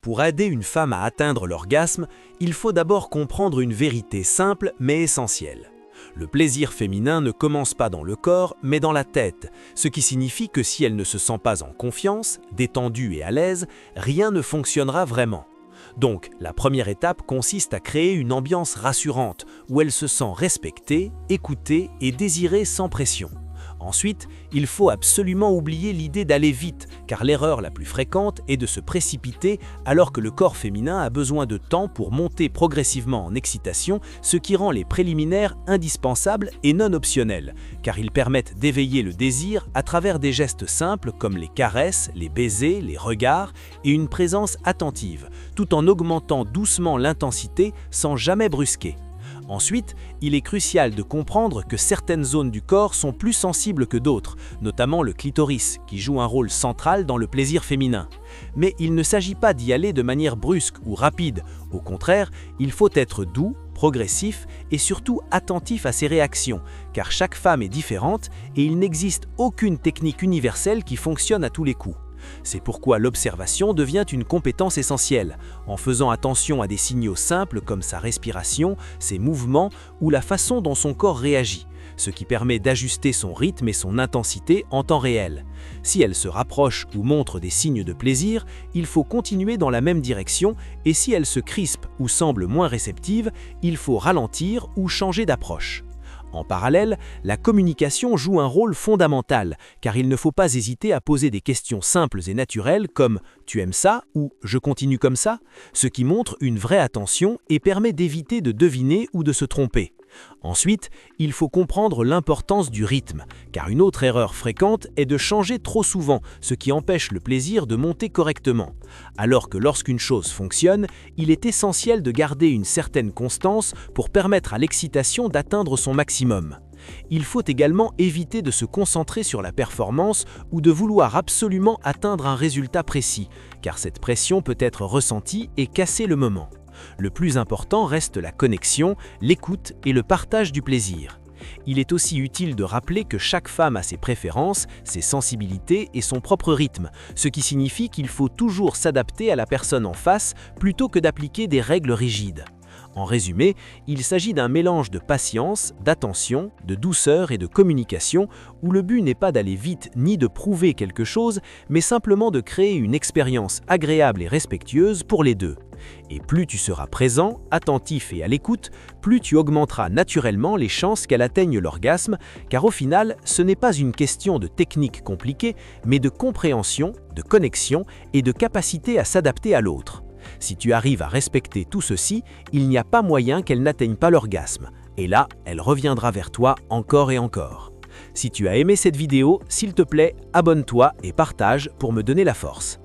Pour aider une femme à atteindre l'orgasme, il faut d'abord comprendre une vérité simple mais essentielle. Le plaisir féminin ne commence pas dans le corps, mais dans la tête, ce qui signifie que si elle ne se sent pas en confiance, détendue et à l'aise, rien ne fonctionnera vraiment. Donc, la première étape consiste à créer une ambiance rassurante, où elle se sent respectée, écoutée et désirée sans pression. Ensuite, il faut absolument oublier l'idée d'aller vite, car l'erreur la plus fréquente est de se précipiter alors que le corps féminin a besoin de temps pour monter progressivement en excitation, ce qui rend les préliminaires indispensables et non optionnels, car ils permettent d'éveiller le désir à travers des gestes simples comme les caresses, les baisers, les regards et une présence attentive, tout en augmentant doucement l'intensité sans jamais brusquer. Ensuite, il est crucial de comprendre que certaines zones du corps sont plus sensibles que d'autres, notamment le clitoris, qui joue un rôle central dans le plaisir féminin. Mais il ne s'agit pas d'y aller de manière brusque ou rapide. Au contraire, il faut être doux, progressif et surtout attentif à ses réactions, car chaque femme est différente et il n'existe aucune technique universelle qui fonctionne à tous les coups. C'est pourquoi l'observation devient une compétence essentielle, en faisant attention à des signaux simples comme sa respiration, ses mouvements ou la façon dont son corps réagit, ce qui permet d'ajuster son rythme et son intensité en temps réel. Si elle se rapproche ou montre des signes de plaisir, il faut continuer dans la même direction et si elle se crispe ou semble moins réceptive, il faut ralentir ou changer d'approche. En parallèle, la communication joue un rôle fondamental, car il ne faut pas hésiter à poser des questions simples et naturelles comme « tu aimes ça » ou « je continue comme ça », ce qui montre une vraie attention et permet d'éviter de deviner ou de se tromper. Ensuite, il faut comprendre l'importance du rythme, car une autre erreur fréquente est de changer trop souvent, ce qui empêche le plaisir de monter correctement. Alors que lorsqu'une chose fonctionne, il est essentiel de garder une certaine constance pour permettre à l'excitation d'atteindre son maximum. Il faut également éviter de se concentrer sur la performance ou de vouloir absolument atteindre un résultat précis, car cette pression peut être ressentie et casser le moment. Le plus important reste la connexion, l'écoute et le partage du plaisir. Il est aussi utile de rappeler que chaque femme a ses préférences, ses sensibilités et son propre rythme, ce qui signifie qu'il faut toujours s'adapter à la personne en face plutôt que d'appliquer des règles rigides. En résumé, il s'agit d'un mélange de patience, d'attention, de douceur et de communication où le but n'est pas d'aller vite ni de prouver quelque chose, mais simplement de créer une expérience agréable et respectueuse pour les deux. Et plus tu seras présent, attentif et à l'écoute, plus tu augmenteras naturellement les chances qu'elle atteigne l'orgasme, car au final, ce n'est pas une question de technique compliquée, mais de compréhension, de connexion et de capacité à s'adapter à l'autre. Si tu arrives à respecter tout ceci, il n'y a pas moyen qu'elle n'atteigne pas l'orgasme. Et là, elle reviendra vers toi encore et encore. Si tu as aimé cette vidéo, s'il te plaît, abonne-toi et partage pour me donner la force.